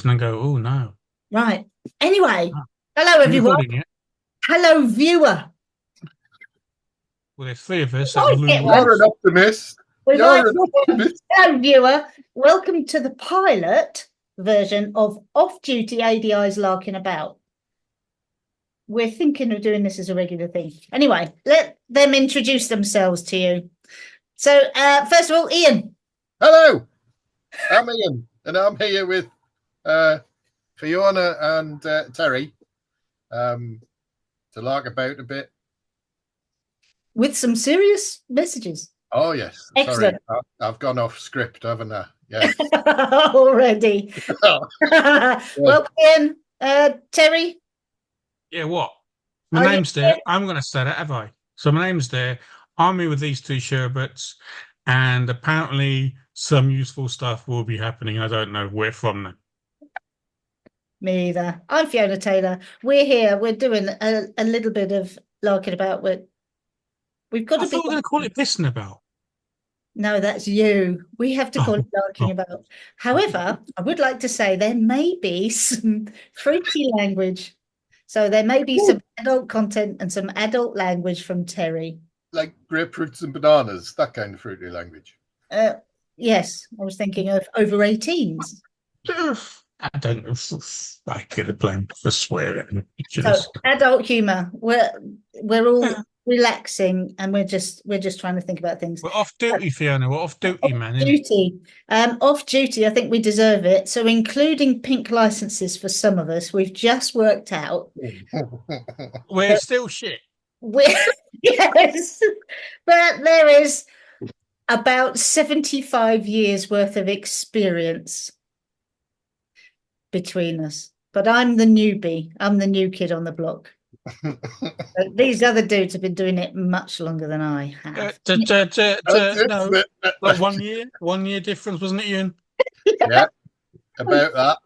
and go, oh no. Right. Anyway, Ah, hello you everyone. recording it? Hello viewer. Well, there's three of us at Might get Blue one. You're an Rooms. optimist. We might You're an get one. optimist. Hello viewer. Welcome to the pilot version of Off-Duty ADI's Larking About. We're thinking of doing this as a regular thing. Anyway, let them introduce themselves to you. So, first of all, Ian. Hello, I'm Ian, and I'm here with Fiona and Terry to lark about a bit. With some serious messages. Oh, yes. Sorry, Excellent. I've gone off script, haven't I? Yes. Already. Welcome in, Terry. Yeah, what? My Are you name's there. I'm going to say that, have I? So my name's there. I'm here with these two sherbets, and apparently some useful stuff will be happening. I don't know where from them. Me either. I'm Fiona Taylor. We're here. We're doing a little bit of larking about. We've got I to be. thought we were going to call it pissing about. No, that's you. We have to call it Oh, larking oh. about. However, I would like to say there may be some fruity language. So there may be some adult content and some adult language from Terry. Like grapefruits and bananas, that kind of fruity language. Yes, I was thinking of over 18s. I don't know. I get a blame for swearing. So Ridiculous. adult humor. We're all relaxing and we're just trying to think about things. We're off duty, Fiona. We're off duty, Off man. Innit? duty. Off duty, I think we deserve it. So including pink licenses for some of us, we've just worked out We're that still shit. we're yes, but there is about 75 years worth of experience between us. But I'm the newbie. I'm the new kid on the block. These other dudes have been doing it much longer than I have. No, like 1 year difference, wasn't it, Ian? Yeah, about that.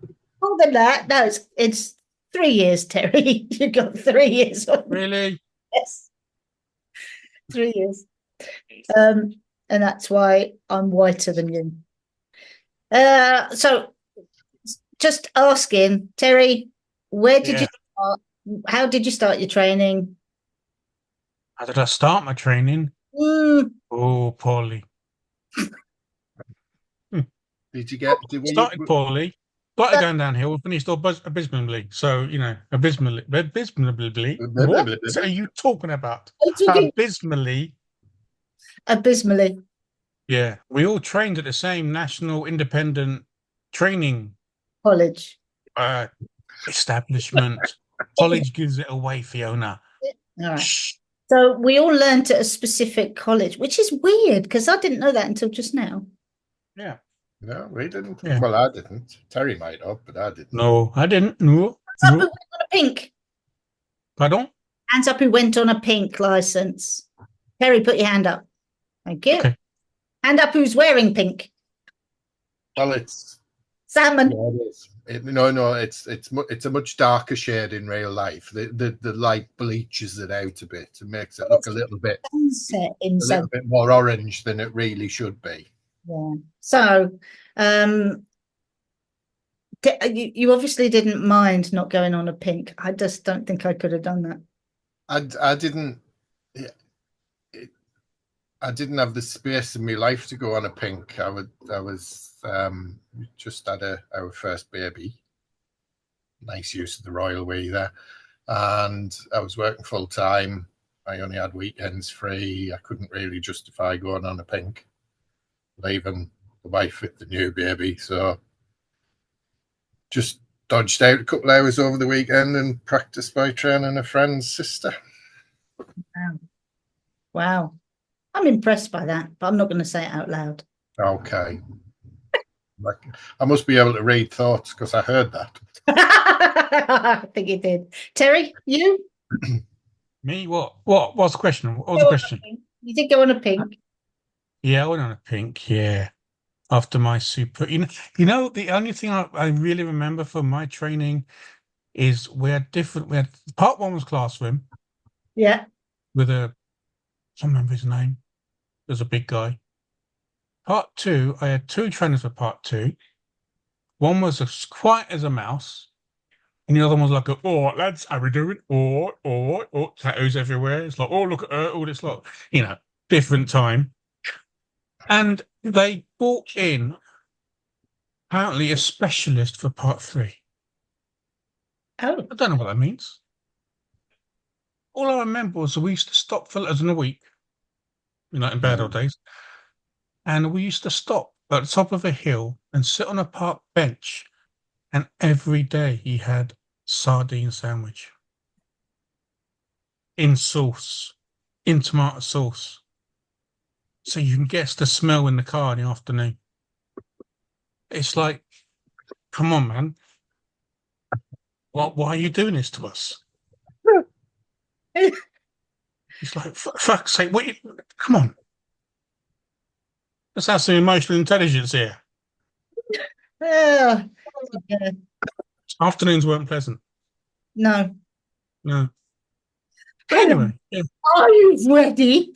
More than that, no, it's 3 years, Terry. You got 3 years on me. Really? Yes, 3 years. And that's why I'm whiter than you. So just asking, Terry, where did you Yeah. start? How did you start your training? How did I start my training? Mm, Oh, poorly. Did you get? Started poorly. Started going downhill. Finished abysmally. So, abysmally. What are you talking about? Abysmally. abysmally. Yeah. We all trained at the same national independent training College. uh, establishment. College gives it away, Fiona. All right. Shh. So we all learnt at a specific college, which is weird because I didn't know that until just now. Yeah. No, we didn't. Yeah. Well, I didn't. Terry might have, but I didn't. No, I didn't. No. Hands up who No. went on a pink. Pardon? Hands up who went on a pink license. Terry, put your hand up. Thank you. Okay. Hand up who's wearing pink. Well, it's Salmon. yeah, it is. No, it's a much darker shade in real life. The light bleaches it out a bit and makes it look a little bit more orange than it really should be. Yeah. So, you obviously didn't mind not going on a pink. I just don't think I could have done that. I didn't. I didn't have the space in my life to go on a pink. I was just had our first baby. Nice use of the royal we there, and I was working full time. I only had weekends free. I couldn't really justify going on a pink, leaving the wife with the new baby. So just dodged out a couple of hours over the weekend and practiced by training a friend's sister. Wow. Wow. I'm impressed by that, but I'm not going to say it out loud. Okay. I must be able to read thoughts because I heard that. I think you did. Terry, you? Me? What? What's the question? What was the question? You did go on a pink. Yeah, I went on a pink. Yeah. After my super, the only thing I really remember from my training is we had part one was classroom. Yeah. With I can't remember his name. There's a big guy. Part two, I had two trainers for part two. One was as quiet as a mouse, and the other one was like, "Oh, lads, how we doing? Oh, tattoos everywhere." It's like, "Oh, look at her." All this lot, different time. And they brought in apparently a specialist for part 3. Oh, I don't know what that means. All I remember was we used to stop for letters in a week, in bad old days, and we used to stop at the top of a hill and sit on a park bench, and every day he had sardine sandwich in sauce, in tomato sauce, so you can guess the smell in the car in the afternoon. It's like, come on, man. Why are you doing this to us? It's like, fuck's sake, come on. Let's have some emotional intelligence here. yeah. Afternoons weren't pleasant. No. No. But Helen, anyway, yeah. are you ready?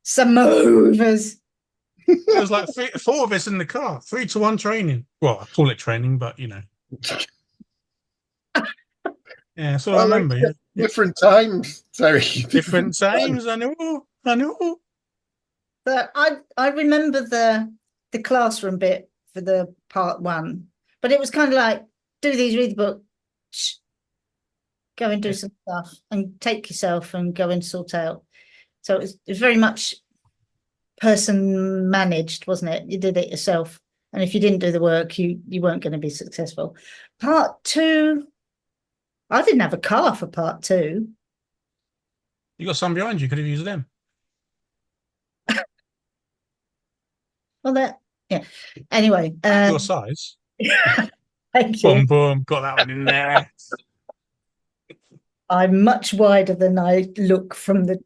Some movers. It was like 4 of us in the car, 3-to-1 training. Well, I call it training, but Yeah, so I remember. Yeah. Different times, Terry. Different times. I know. But I remember the classroom bit for the part 1, but it was kind of like, do these, read the book, go and do some stuff and take yourself and go and sort out. So it was very much person managed, wasn't it? You did it yourself. And if you didn't do the work, you weren't going to be successful. Part 2, I didn't have a car for part 2. You got some behind you. Could have used them. Well, yeah. Anyway, Your size. thank you. Boom, got that one in there. I'm much wider than I look from the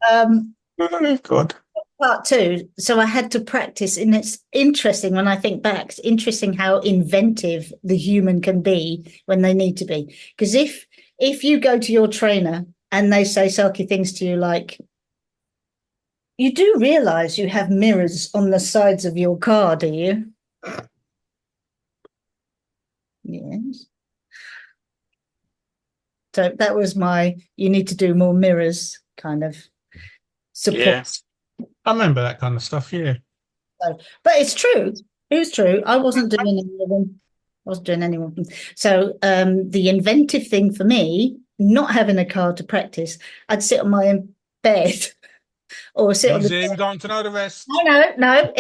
Oh, God. Part 2. So I had to practice, and it's interesting when I think back. It's interesting how inventive the human can be when they need to be. Because if you go to your trainer and they say sulky things to you like, you do realize you have mirrors on the sides of your car, do you? Yes. So that was you need to do more mirrors kind of support. Yeah. I remember that kind of stuff, yeah. So, but it's true. It was true. I wasn't doing any of them. I wasn't doing any of them. So the inventive thing for me, not having a car to practice, I'd sit on my bed or sit on the Easy, we don't want to know the rest. No.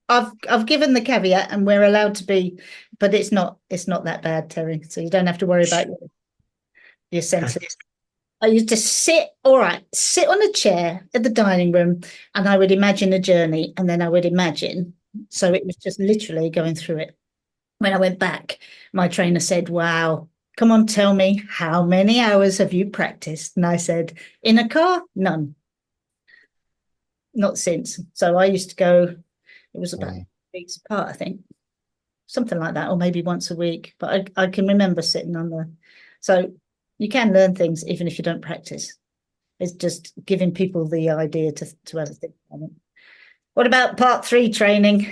I've given the caveat, and we're allowed to be, but it's not that bad, Terry. So you don't have to worry about your senses. Okay. I used to sit on a chair at the dining room, and I would imagine a journey, and then I would imagine. So it was just literally going through it. When I went back, my trainer said, "Wow, come on, tell me, how many hours have you practiced?" And I said, "In a car, none. Not since." So I used to go, it was about weeks apart, I think. Something like that, or maybe once a week. But I can remember sitting on the... So you can learn things even if you don't practice. It's just giving people the idea to have a think on it. What about part 3 training?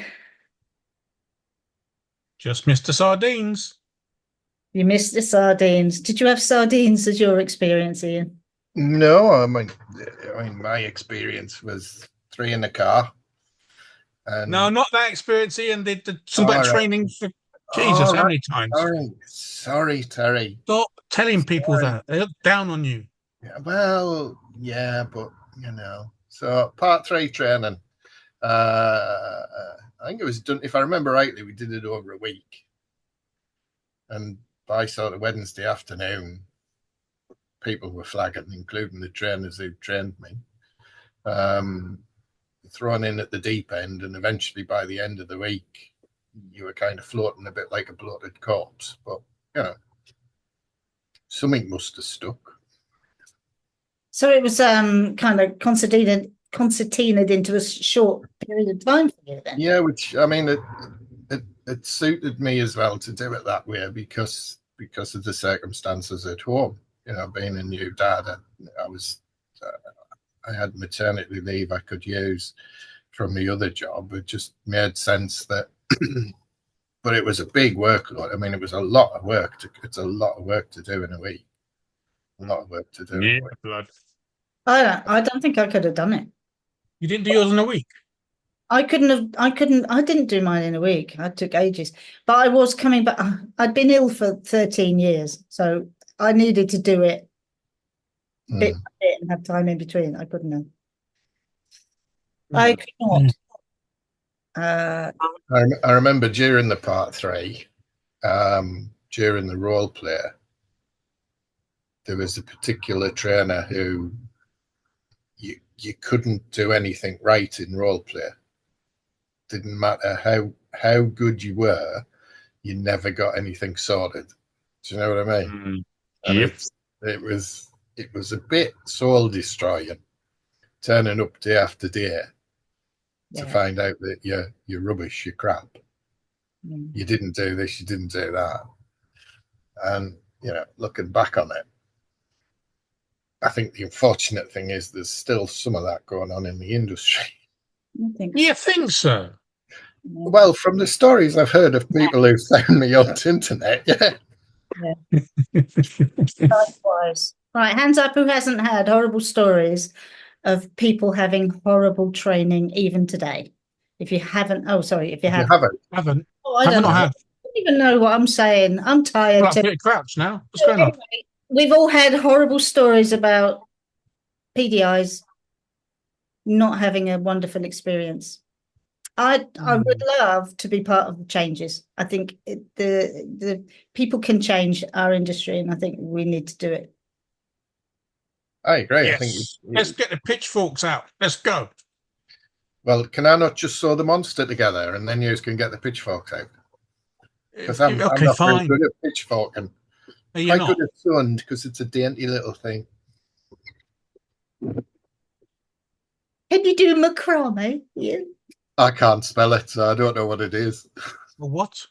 Just missed the sardines. You missed the sardines. Did you have sardines as your experience, Ian? No, I mean, my experience was 3 in the car. And No, not that experience, Ian. Did some better training for Jesus, how many times? Sorry, Terry. Stop telling people that. They look down on you. Yeah, well, yeah, but So part 3 training. I think it was done, if I remember rightly, we did it over a week. And by sort of Wednesday afternoon, people were flagging, including the trainers who trained me, thrown in at the deep end. And eventually by the end of the week, you were kind of floating a bit like a bloated corpse. But, something must have stuck. So it was kind of concertinaed into a short period of time for you then? Yeah, which, I mean, it suited me as well to do it that way because of the circumstances at home. Being a new dad, I had maternity leave I could use from the other job. It just made sense that, but it was a big workload. I mean, it was a lot of work. It's a lot of work to do in a week. A lot of work to do in Yeah, a week. blood. I don't think I could have done it. You didn't do yours in a week. I didn't do mine in a week. I took ages, but I was coming back. I'd been ill for 13 years, so I needed to do it bit by bit and have time in between. I couldn't have. I could not. I remember during the part 3, during the role play, there was a particular trainer who you couldn't do anything right in role play. Didn't matter how good you were, you never got anything sorted. Do you know what I mean? And Yep. it was a bit soul destroying, turning up day after day to find out that you're rubbish, you're crap. You didn't do this, you didn't do that. And looking back on it, I think the unfortunate thing is there's still some of that going on in the industry. You think so? Well, from the stories I've heard of people who found me on the internet, Yeah. Likewise. Right, hands up who hasn't had horrible stories of people having horrible training even today. If you haven't, if you You haven't. Haven't. Oh, I don't know. I don't even know what I'm saying. I'm tired. Well, I'm a bit crouched now. What's going on? We've all had horrible stories about PDIs not having a wonderful experience. I would love to be part of the changes. I think the people can change our industry, and I think we need to do it. I agree. Yes. I think Let's get the pitchforks out. Let's go. Well, can I not just sew the monster together and then you can get the pitchforks out? Because I'm not very good at pitchforking. You're quite good at sewing because it's a dainty little thing. Can you do macrame? Yeah. I can't spell it, so I don't know what it is. What?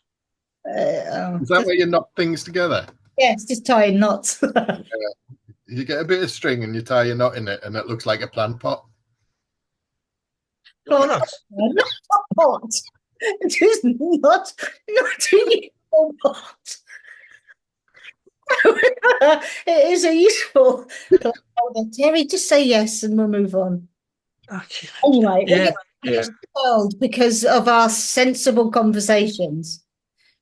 Is that where you knot things together? Yes, just tying knots. You get a bit of string and you tie a knot in it, and it looks like a plant pot. Not pot. It is not a pot. It is a useful. Terry, just say yes, and we'll move on. Okay. Anyway, we're going to the world because of our sensible conversations.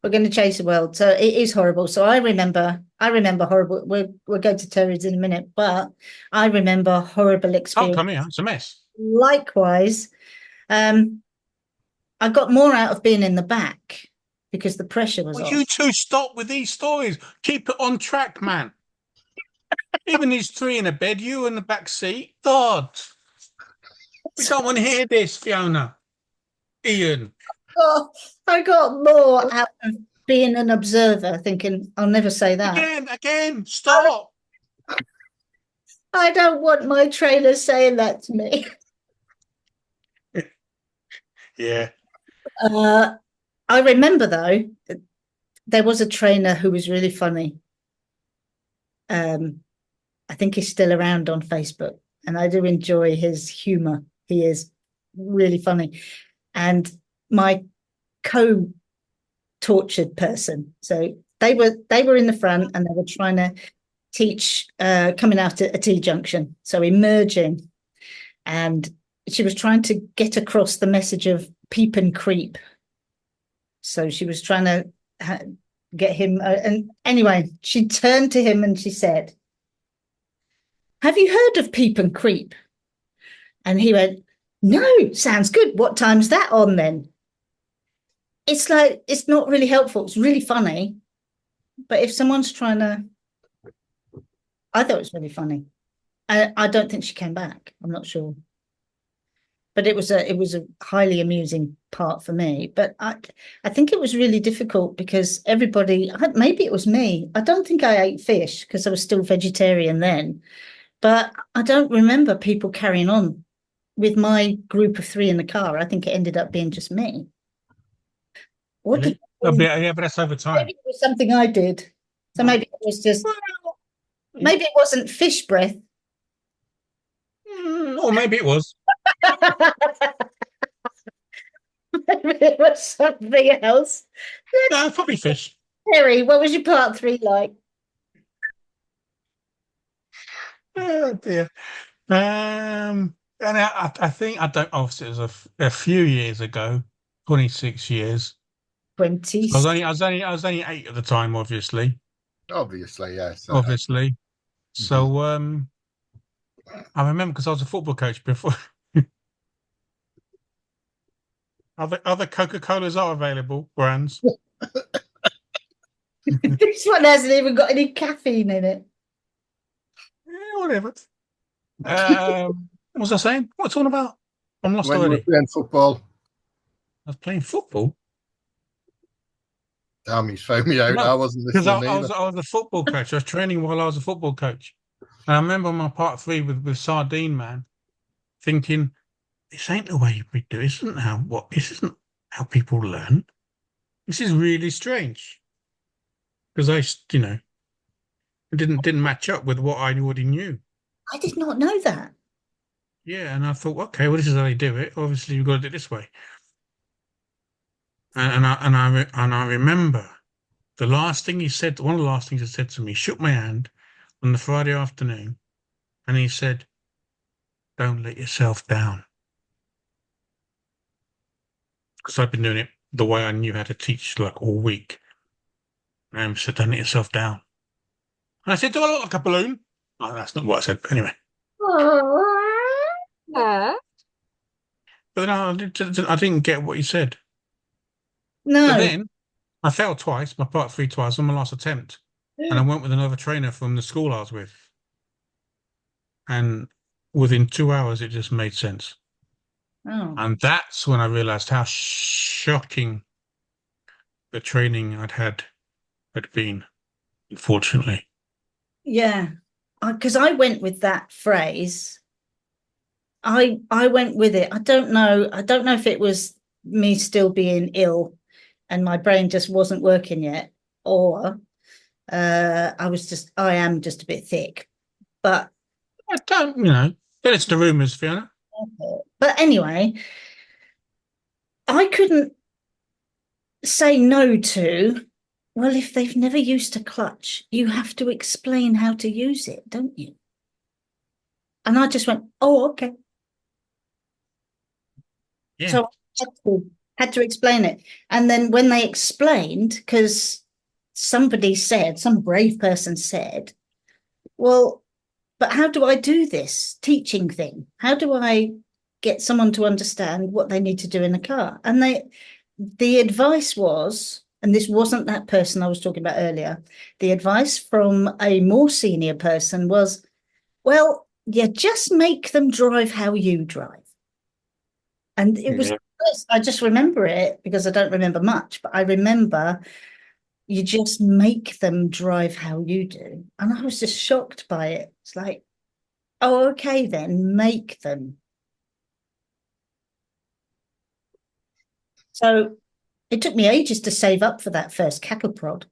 We're going to chase the world, so it is horrible. So I remember horrible. We'll go to Terry's in a minute, but I remember horrible experience. Oh, come here, it's a mess. Likewise, I got more out of being in the back because the pressure was on. You two stop with these stories. Keep it on track, man. Even these 3 in a bed, you in the back seat. God. We don't want to hear this, Fiona. Ian. Oh, I got more out of being an observer, thinking, I'll never say that. Again, stop. I don't want my trainer saying that to me. Yeah. I remember, though, there was a trainer who was really funny. I think he's still around on Facebook, and I do enjoy his humour. He is really funny. And my co-tortured person, so they were in the front and they were trying to teach coming out at a T-junction, so emerging, and she was trying to get across the message of peep and creep. So she was trying to get him, and anyway, she turned to him and she said, "Have you heard of peep and creep?" And he went, "No, sounds good. What time's that on then?" It's like, it's not really helpful. It's really funny. But if someone's trying to, I thought it was really funny. I don't think she came back. I'm not sure. But it was a highly amusing part for me. But I think it was really difficult because everybody, maybe it was me. I don't think I ate fish because I was still vegetarian then. But I don't remember people carrying on with my group of 3 in the car. I think it ended up being just me. What did Yeah, but that's over time. Maybe it was something I did. So maybe it was just, maybe it wasn't fish breath. Or maybe it was. Maybe it was something else. No, probably fish. Terry, what was your part 3 like? Oh dear. And I think I don't. Obviously, it was a few years ago, 26 years. 20. I was only 8 at the time, obviously. Obviously, yes. Obviously. Mhm. So I remember because I was a football coach before. Other Coca-Colas are available, brands. This one hasn't even got any caffeine in it. Yeah, whatever. What was I saying? What's it all about? I'm lost When you were already. playing football, I was playing football. damn, he's phoned me out. No, I wasn't because I, listening I either. was I was a football coach. I was training while I was a football coach. And I remember my part 3 with Sardine Man, thinking, this ain't the way we do. This isn't how people learn. This is really strange because it didn't match up with what I already knew. I did not know that. Yeah, and I thought, okay, well, this is how they do it. Obviously, you've got to do it this way. And I remember the last thing he said. One of the last things he said to me, shook my hand on the Friday afternoon, and he said, "Don't let yourself down." Because I've been doing it the way I knew how to teach, like all week. And he said, "Don't let yourself down." And I said, "Do I look like a balloon?" Oh, that's not what I said. But anyway, but then I didn't get what he said. But No. then I failed twice, my part 3 twice on my last attempt. And I went with another trainer from the school I was with. And within 2 hours, it just made sense. Oh, And that's when I realized how shocking the training had been, unfortunately. yeah. Because I went with that phrase. I went with it. I don't know. I don't know if it was me still being ill and my brain just wasn't working yet, or I am just a bit thick. But I don't, then it's the rumours, Fiona. anyway, I couldn't say no to, well, if they've never used a clutch, you have to explain how to use it, don't you? And I just went, oh, okay. Yeah. So I had to explain it. And then when they explained, because somebody said, some brave person said, well, but how do I do this teaching thing? How do I get someone to understand what they need to do in the car? And the advice was, and this wasn't that person I was talking about earlier, the advice from a more senior person was, well, you just make them drive how you drive. And it was, Yeah. I just remember it because I don't remember much, but I remember you just make them drive how you do. And I was just shocked by it. It's like, oh, okay, then make them. So it took me ages to save up for that first cattle prod.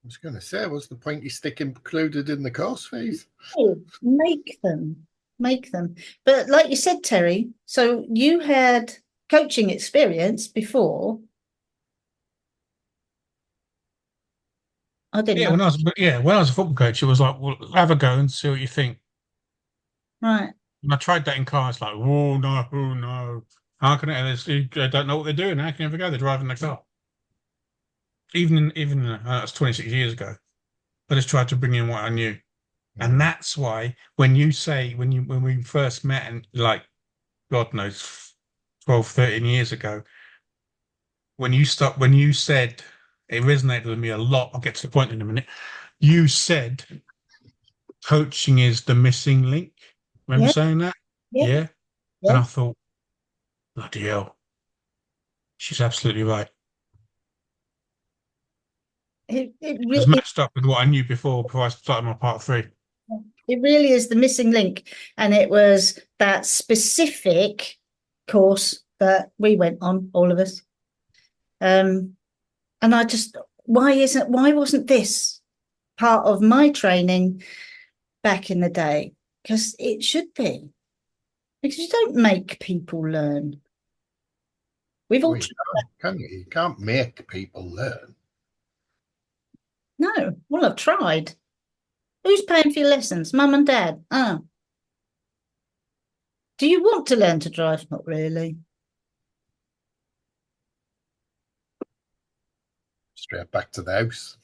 I was going to say, what's the point you stick included in the course fees? Oh, make them. Make them. But like you said, Terry, so you had coaching experience before. I didn't Yeah, know. when I was a football coach, it was like, well, have a go and see what you think. Right. And I tried that in cars, like, oh no, oh no. How can they don't know what they're doing? How can you ever go? They're driving the car. Even that's 26 years ago. I just tried to bring in what I knew. And that's why when we first met and like, God knows, 12, 13 years ago, when you said it resonated with me a lot. I'll get to the point in a minute. You said coaching is the missing link. Remember Yeah. saying that? Yeah. Yeah. And Yeah. I thought, bloody hell, she's absolutely right. It It was really matched up with what I knew before I started my part 3. it really is the missing link. And it was that specific course that we went on, all of us. And I just, why wasn't this part of my training back in the day? because it should be. Because you don't make people learn. We've all Well, you can't, can you? You can't make people learn. no. Well, I've tried. Who's paying for your lessons? Mum and Dad. Oh. Do you want to learn to drive? Not really. Straight back to the house.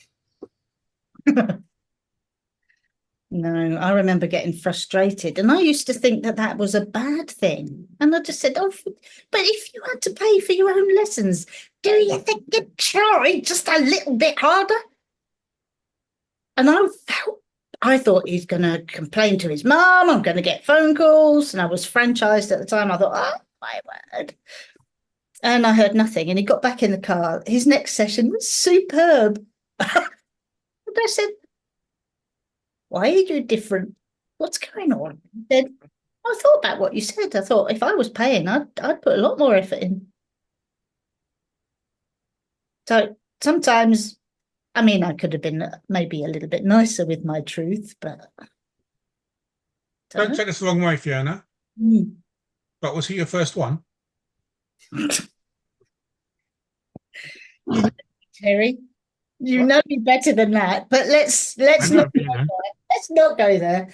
No, I remember getting frustrated, and I used to think that that was a bad thing. And I just said, "Oh, but if you had to pay for your own lessons, do you think you'd try just a little bit harder?" And I thought he's going to complain to his mum. I'm going to get phone calls, and I was franchised at the time. I thought, "Oh my word!" And I heard nothing. And he got back in the car. His next session was superb. And I said, "Why are you different? What's going on?" He said, "I thought about what you said. I thought if I was paying, I'd put a lot more effort in." So sometimes, I mean, I could have been maybe a little bit nicer with my truth, but Don't take this the wrong way, Fiona. Mm. But was he your first one? You know, Terry, you What? know me better than that. But let's I know, not but you know. let's not go there.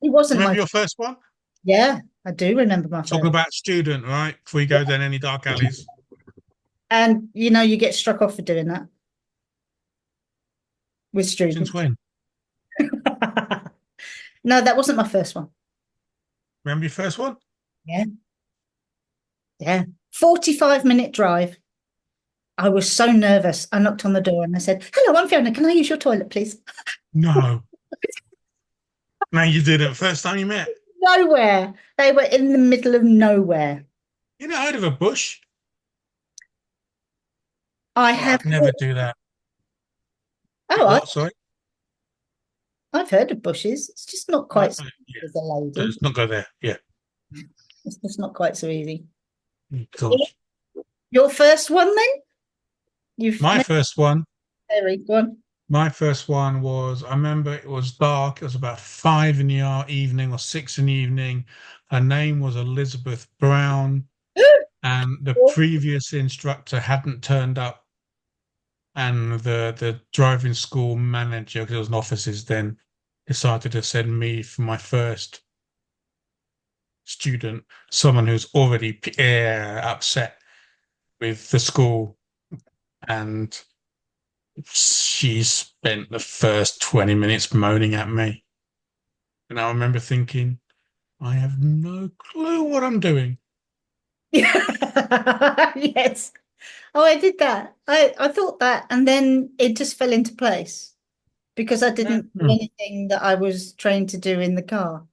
He wasn't Remember my your first one? yeah. I do remember my Talking first, about student, right? Before you go down any dark alleys. and you get struck off for doing that with Since students. when? No, that wasn't my first one. Remember your first one? Yeah. Yeah. 45-minute drive. I was so nervous. I knocked on the door and I said, "Hello, I'm Fiona. Can I use your toilet, please?" No. No, you didn't. First time you met. Nowhere. They were in the middle of nowhere. You never heard of a bush? I Oh, have I'd never do that. oh, What? Sorry? I've heard of bushes. It's just not Right. quite so Yeah. easy as a lady. Let's not go there. Yeah. It's just not quite so easy. Gosh. Your first one then? You've My met first one. Terry. Go on. My first one was, I remember it was dark. It was about 5 in the evening or 6 in the evening. Her name was Elizabeth Brown, and the previous instructor hadn't turned up. And the driving school manager, because it was an offices then, decided to send me for my first student, someone who's already upset with the school. And she spent the first 20 minutes moaning at me. And I remember thinking, I have no clue what I'm doing. Yes. Oh, I did that. I thought that, and then it just fell into place because I didn't do anything that I was trained to do in the car.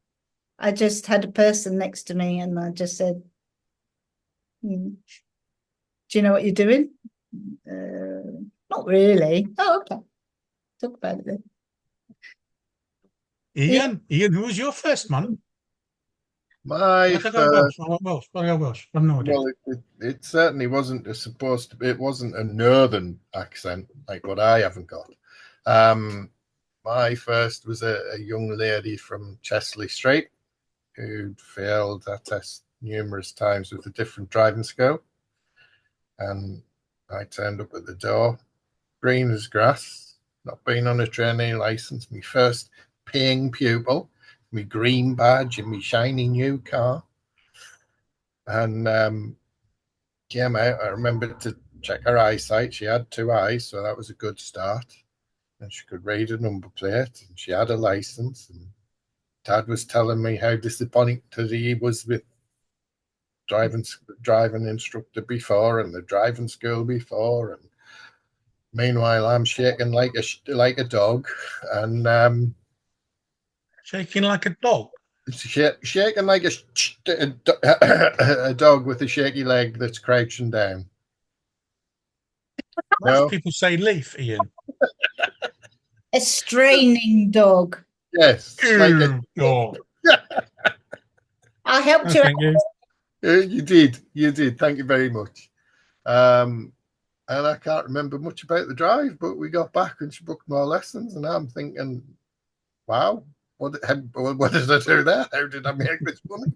I just had a person next to me, and I just said, "Do you know what you're doing?" Not really. Oh, okay. Talk about it then. Yeah. Ian, who was your first one? My I think I first, Welsh. I went Welsh. I go Welsh. I have no idea. well, it certainly wasn't supposed to be, it wasn't a northern accent like what I haven't got. My first was a young lady from Chesley Street who'd failed that test numerous times with a different driving school. And I turned up at the door, green as grass, not been on a training license, my first paying pupil, my green badge and my shiny new car. And came out. I remembered to check her eyesight. She had 2 eyes, so that was a good start. And she could read a number plate, and she had a license. And Dad was telling me how disappointed he was with driving instructor before and the driving school before. And meanwhile, I'm shaking like a dog, and Shaking like a dog. shaking like a dog with a shaky leg that's crouching down. Most No, people say leaf, Ian. A straining dog. yes, like a Dog. I helped No, you thank you. You did. Thank you very much. And I can't remember much about the drive, but we got back and she booked more lessons, and I'm thinking, wow, what did I do there? How did I make this money?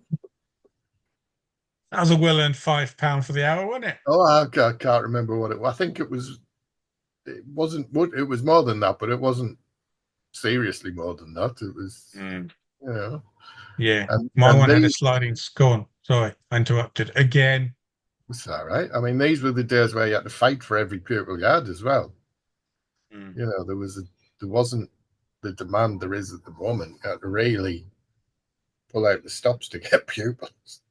That was a well-earned £5 for the hour, wasn't it? Oh, I can't remember what it was. I think it was. It wasn't. It was more than that, but it wasn't seriously more than that. It was, you know. Yeah. And My and one had a these. sliding. Go on. Sorry, I interrupted again. It's all right. I mean, these were the days where you had to fight for every pupil you had as well. You know, there wasn't the demand there is at the moment. You had to really pull out the stops to get pupils.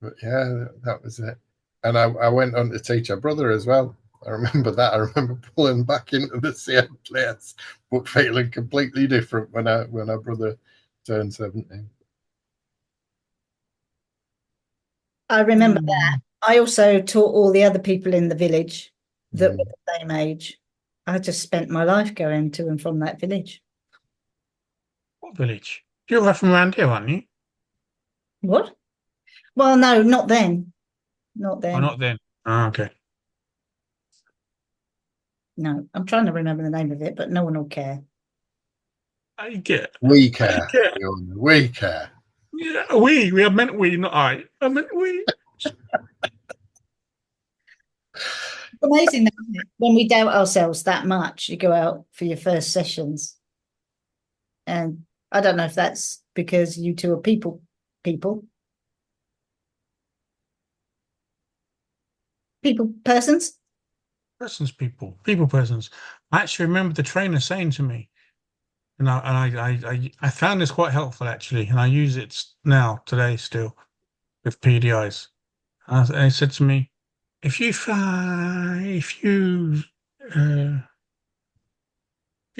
But yeah, that was it. And I went on to teach a brother as well. I remember that. I remember pulling back into the same place, but feeling completely different when our brother turned 17. I remember that. I also taught all the other people in the village that were the same age. I just spent my life going to and from that village. What village? You're from around here, aren't you? What? Well, no, not then. Not Oh, then. not then. Oh, okay. No, I'm trying to remember the name of it, but no one will care. I get. We I care. get. We care. Yeah, we. I meant we, not I. I meant we. It's amazing that when we doubt ourselves that much, you go out for your first sessions. And I don't know if that's because you two are people, persons. People persons. I actually remember the trainer saying to me, and I found this quite helpful actually, and I use it now today still with PDIs. And he said to me, uh, if you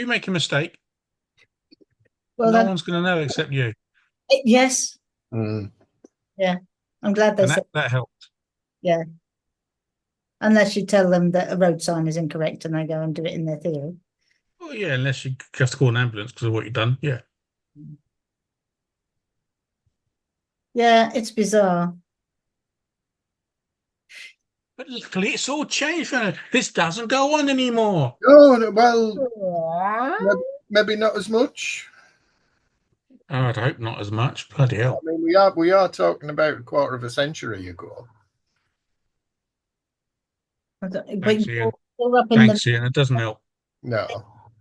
make a mistake, Well, no that one's going to know except you, yes, Mm. yeah. I'm glad they and said that helped. yeah. Unless you tell them that a road sign is incorrect and they go and do it in their theory. Oh yeah, unless you just call an ambulance because of what you've done. Yeah, Yeah, it's bizarre. but luckily it's all changed. This doesn't go on anymore. Oh well, maybe not as much. Oh, I'd hope not as much. Bloody I hell. mean, we are talking about a quarter of a century ago. But Thanks, Ian. you're up in the Thanks, Ian. It doesn't help. No,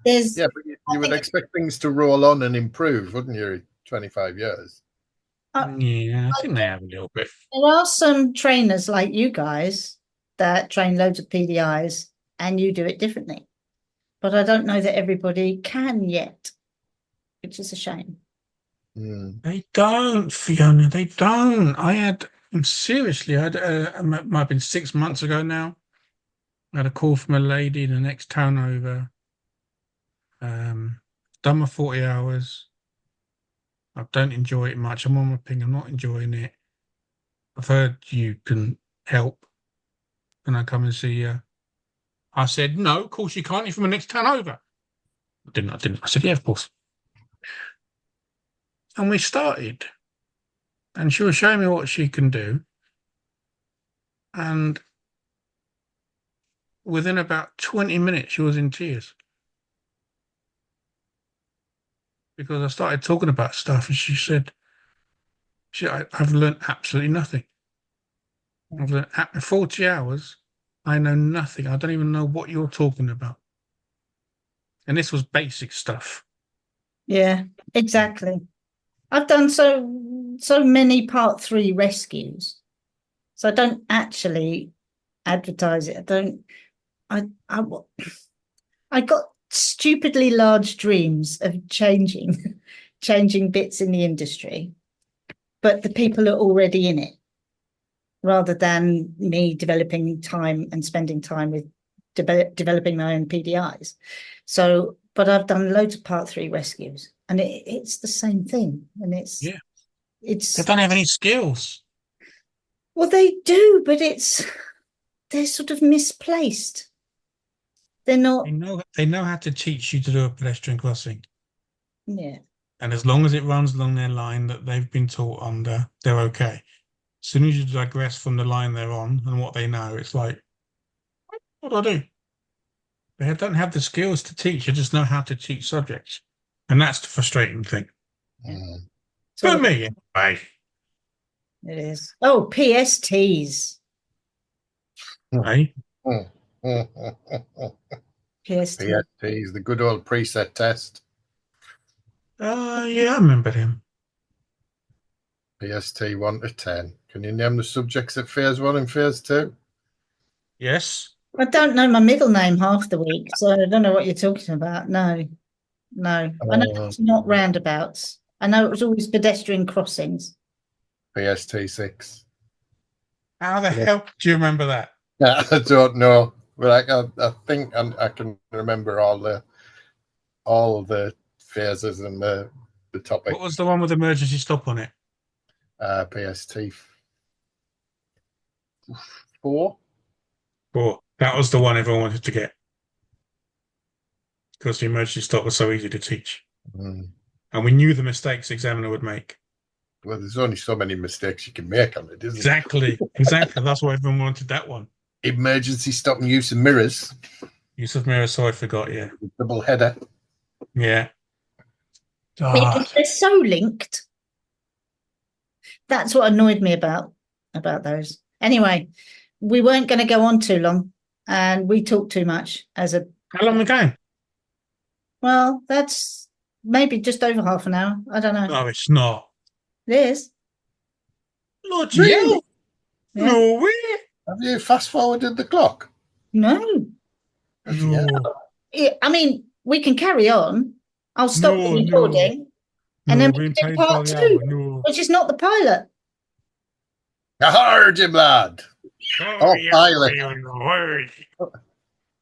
there's yeah, but you I would think expect things to roll on and improve, wouldn't you? 25 years. Yeah, I I think they think have a little bit. there are some trainers like you guys that train loads of PDIs and you do it differently. But I don't know that everybody can yet, which is a shame. Mm. They don't, Fiona. They don't. Seriously, it might have been 6 months ago now. I had a call from a lady in the next town over. Um, done my 40 hours. I don't enjoy it much. I'm on my ping. I'm not enjoying it. I've heard you can help. Can I come and see you? I said, no, of course you can't. You're from the next town over. I didn't. I said, yeah, of course. And we started. And she was showing me what she can do. And within about 20 minutes, she was in tears. Because I started talking about stuff and she said, I've learned absolutely nothing. I've learned 40 hours. I know nothing. I don't even know what you're talking about. And this was basic stuff. Yeah, exactly. I've done so many part 3 rescues. So I don't actually advertise it. I don't I I got stupidly large dreams of changing bits in the industry, but the people are already in it, rather than me developing time and spending time with developing my own PDIs. So, but I've done loads of part 3 rescues, and it's the same thing, and Yeah. They it's don't have any skills. well, they do, but they're sort of misplaced. They're not. They know how to teach you to do a pedestrian crossing. Yeah. And as long as it runs along their line that they've been taught under, they're okay. As soon as you digress from the line they're on and what they know, it's like, what do I do? They don't have the skills to teach. They just know how to teach subjects. And that's the frustrating thing. Mm. For me, anyway. It is. Oh, PSTs. Hey? PST. PSTs, the good old preset test. Yeah, I remember him. PST 1 to 10. Can you name the subjects at phase 1 and phase 2? Yes. I don't know my middle name half the week, so I don't know what you're talking about. No. I know it's not roundabouts. I know it was always pedestrian crossings. PST 6. How the hell do you remember that? I don't know, but I think I can remember all the phases and the topic. What was the one with emergency stop on it? PST 4. Oh, that was the one everyone wanted to get. Because the emergency stop was so easy to teach. Mm. And we knew the mistakes the examiner would make. Well, there's only so many mistakes you can make on it, isn't Exactly. That's why everyone wanted that one. it? Emergency stop and use of mirrors. Use of mirror, so I forgot, yeah. Double header. Yeah. Because they're so linked. That's what annoyed me about those. Anyway, we weren't going to go on too long, and we talked too much as a. How long are we going? Well, that's maybe just over half an hour. I don't know. No, it's not. It is. Lord, Really? Yeah. No way. Have you fast forwarded the clock? No. No. I mean, we can carry on. I'll stop No, the recording, and No, then we're we in can do paid by part the 2, hour. No. which is not the pilot. I heard you, lad. Oh, pilot.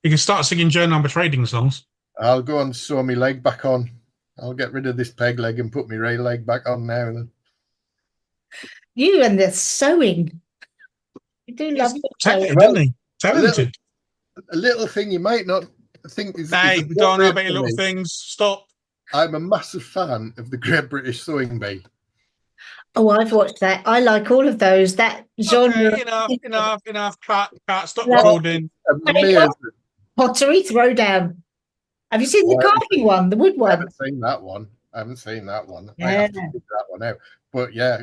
You can start singing Joe Number Trading songs. I'll go and sew my leg back on. I'll get rid of this peg leg and put my rail leg back on now. Then. You and the sewing. You do love the Talented, sewing. didn't he? Talented. A little thing you might not think is. Hey, is we don't know about appropriate your for little me. things. Stop. I'm a massive fan of the Great British Sewing Bee. Oh, I've watched that. I like all of those. That genre. Okay, enough. Cut. Stop No. recording. Amazing. Pottery Throwdown. Have you seen the carving one, the wood I one? haven't seen that one. I Yeah. have to figure that one out. But yeah,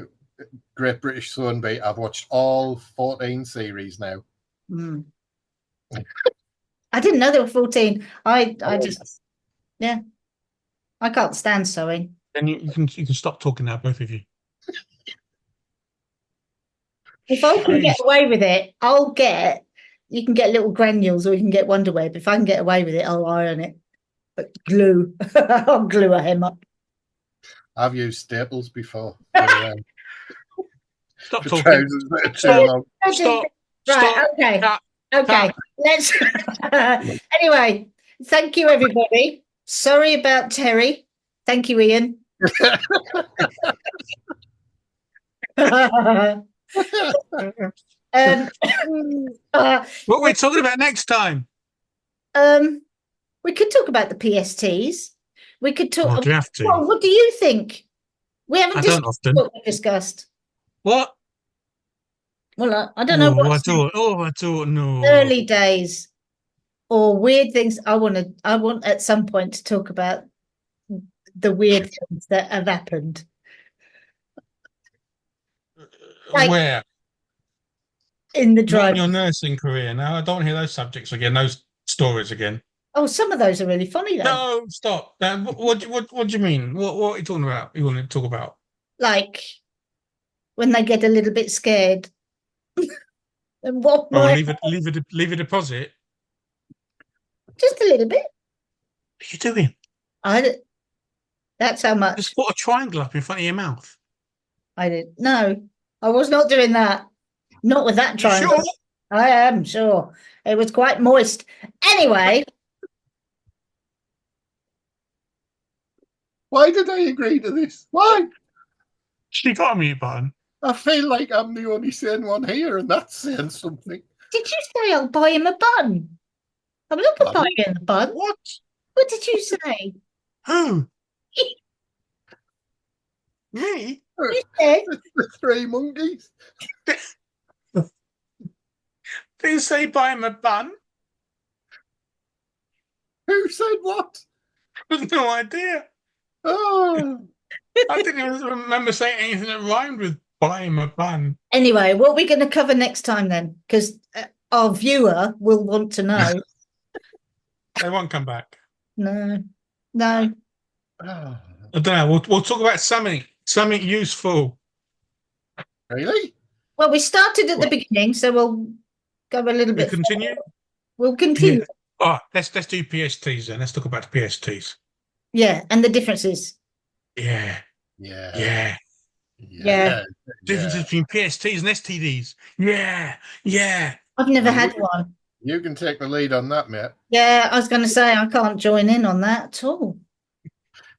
Great British Sewing Bee. I've watched all 14 series now. Mm. I didn't know there were 14. I just, yeah. I can't stand sewing. Then you can stop talking now, both of you. If I can get away with it, you can get little granules or you can get Wonder Web. If I can get away with it, I'll iron it. But glue, I'll glue a hem up. I've used staples before. Stop For talking. trousers that are too long. Stop. Right, okay. Cut. Okay, let's. Anyway, thank you, everybody. Sorry about Terry. Thank you, Ian. What are we talking about next time? We could talk about the PSTs. We could talk. Oh, do you have to? Well, what do you think? We haven't I don't often. what we discussed. What? Well, I don't know Oh, what I don't know. early days or weird things. I want at some point to talk about the weird things that have happened. Like where? In the Not drive. in your nursing career. No, I don't hear those subjects again, those stories again. Oh, some of those are really funny though. No, stop. What do you mean? What are you talking about? You want to talk about? Like when they get a little bit scared. And what leave a deposit. Just a little bit. What are you doing? That's how much. Just put a triangle up in front of your mouth. I did. No, I was not doing that. Not with that triangle. Sure? I am sure. It was quite moist. Anyway. Why did I agree to this? Why? She got a mute button. I feel like I'm the only sane one here, and that's saying something. Did you say I'll buy him a bun? I'm not going to buy him a bun. What? What did you say? Who? Me? You said The three monkeys. Did you say buy him a bun? Who said what? I've no idea. Oh, I didn't even remember saying anything that rhymed with blame a bun. Anyway, what are we going to cover next time then? Because our viewer will want to know. They won't come back. No, no. oh. I don't know. We'll talk about something useful. Really? Well, we started at the beginning, so we'll go a little We bit. continue. We'll continue. Yeah. Oh, let's do PSTs then. Let's talk about the PSTs. Yeah, and the differences. Yeah, Yeah. yeah. Yeah. Differences between PSTs and STDs. Yeah, yeah. I've never You had can- one. You can take the lead on that, mate. Yeah, I was going to say I can't join in on that at all.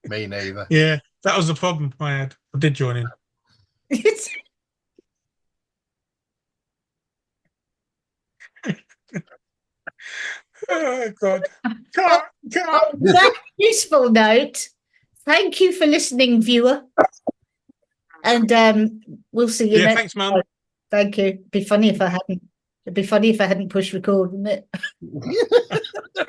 Me neither. Yeah, that was the problem I had. I did join in. Oh God. Can't. On that useful note, thank you for listening, viewer. And we'll see you Yeah, next thanks, Mum. time. Thank you. It'd be funny if I hadn't pushed record, wouldn't it?